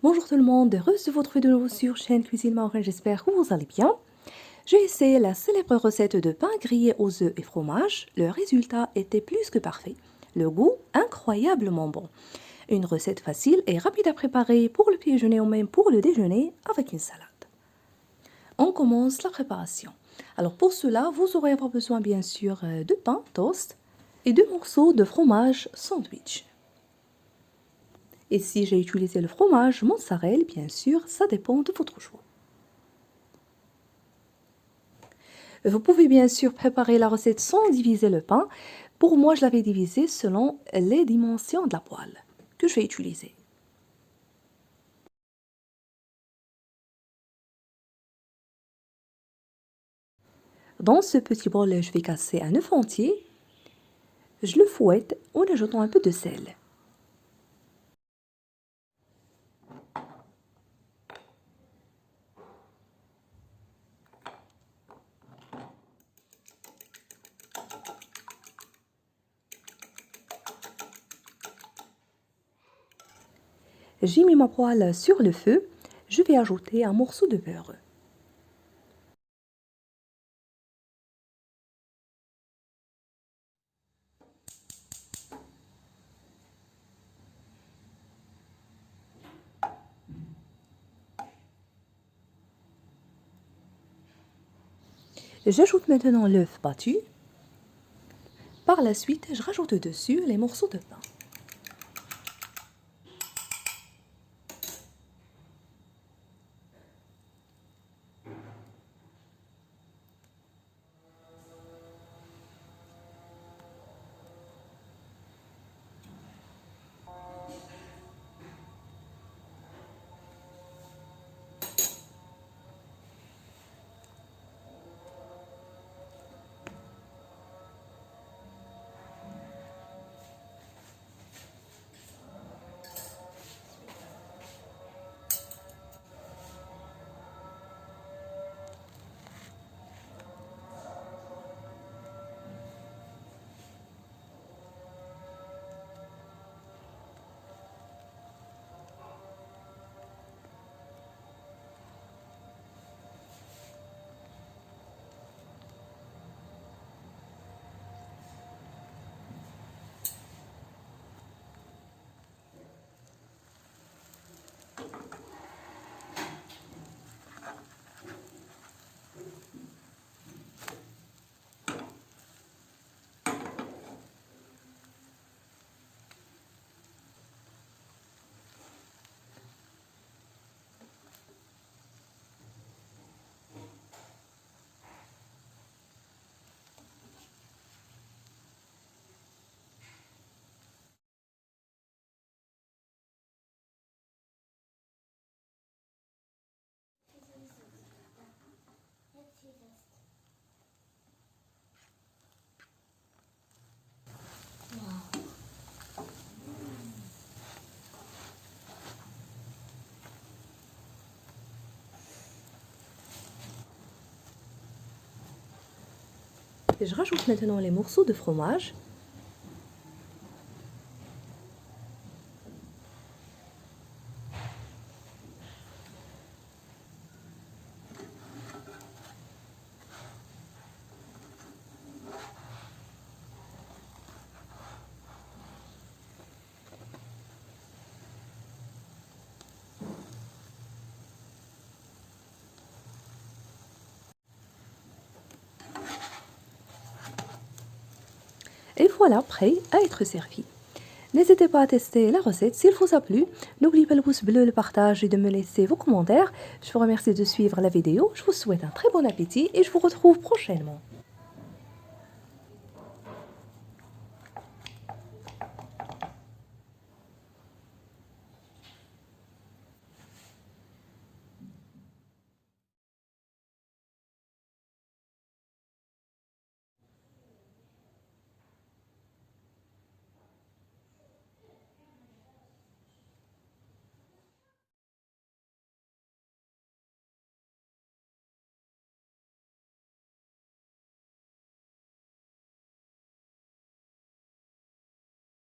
Bonjour tout le monde, heureuse de vous retrouver de nouveau sur chaîne Cuisine Marocaine, j'espère que vous allez bien. J'ai essayé la célèbre recette de pain grillé aux œufs et fromage. Le résultat était plus que parfait. Le goût incroyablement bon. Une recette facile et rapide à préparer pour le petit déjeuner ou même pour le déjeuner avec une salade. On commence la préparation. Alors pour cela, vous aurez besoin bien sûr de pain toast et 2 morceaux de fromage sandwich. Ici, j'ai utilisé le fromage mozzarella, bien sûr, ça dépend de votre choix. Vous pouvez bien sûr préparer la recette sans diviser le pain. Pour moi, je l'avais divisé selon les dimensions de la poêle que je vais utiliser. Dans ce petit bol, je vais casser un œuf entier. Je le fouette en ajoutant un peu de sel. J'ai mis ma poêle sur le feu. Je vais ajouter un morceau de beurre. J'ajoute maintenant l'œuf battu. Par la suite, je rajoute dessus les morceaux de pain. Je rajoute maintenant les morceaux de fromage. Et voilà, prêt à être servi. N'hésitez pas à tester la recette s'il vous a plu. N'oubliez pas le pouce bleu, le partage et de me laisser vos commentaires. Je vous remercie de suivre la vidéo. Je vous souhaite un très bon appétit et je vous retrouve prochainement.